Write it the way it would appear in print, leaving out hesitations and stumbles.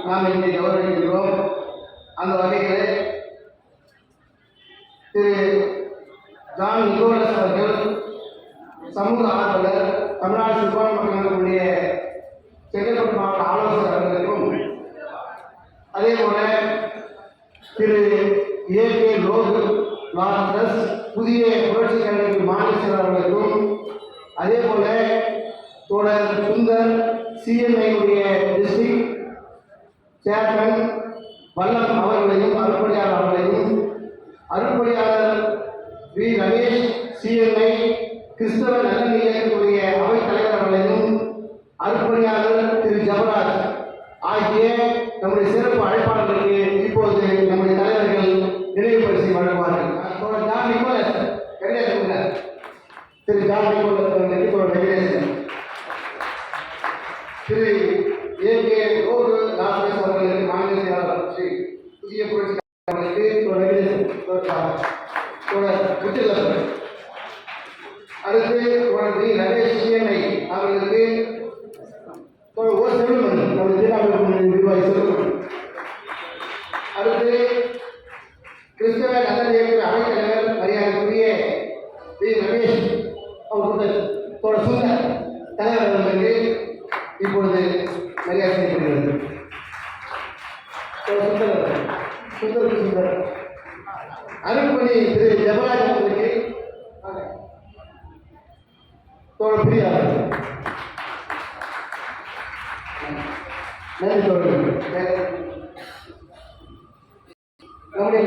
நாம் இங்கே கௌரவிக்கின்றோம். அந்த வகையில் திரு ஜான் நிக்கோலஸ் அவர்கள் சமூக ஆர்வலர், தமிழ்நாடு சிறுபான்மை மக்களுடைய செங்கல்பட்டு மாவட்ட ஆலோசகர் அவர்களுக்கும், அதே போல திரு ஏ.கே. லாரன்ஸ் புதிய புரட்சி கழக மாநில செயலர் அவர்களுக்கும், அதே போல தோழர் சுந்தர் சிஎன்ஐ டிஸ்ட்ரிக்ட் சேர்மன் வல்லம் அவர்களையும், அருப்படியாளர் அவர்களையும், அருப்படியாளர் வி ரமேஷ் சிஎன்ஐ கிறிஸ்தவ நலன் இயக்கத்துடைய அவைத் தலைவர் அவர்களையும், அருப்படியாளர் திரு ஜபராஜ் ஆகிய நம்முடைய சிறப்பு அழைப்பாளர்களுக்கு இப்போது நம்முடைய தலைவர்கள் நினைவு பரிசை வழங்குவார்கள். ஜான் நிக்கோலஸ் வெங்கடேசன், திரு ஜான் நிக்கோலஸ் அவர்களுக்கு வெங்கடேசன், திரு ஏ.கே. லாரன்ஸ் அவர்களுக்கு மாநில செயலாளர் ஸ்ரீ புதிய புரட்சி அவர்களுக்கு வெங்கடேசன், அடுத்து வி ரமேஷ் சிஎன்ஐ அவர்களுக்கு ஒரு செல்வமணி, நம்முடைய ஜில்லாவிற்கு நிர்வாகி செல்வமணி, அடுத்து கிறிஸ்தவ நலன் இயக்க அவைத் தலைவர் மரியாதைக்குரிய வி ரமேஷ் அவர்களுடைய சுந்தர் தலைவர் அவர்களுக்கு இப்பொழுது மரியாதை செய்யப்படுகிறது. சுந்தர் அருள்மணி திரு ஜபராஜ் அவர்களுக்கு பிரியார் நன்றி. நம்முடைய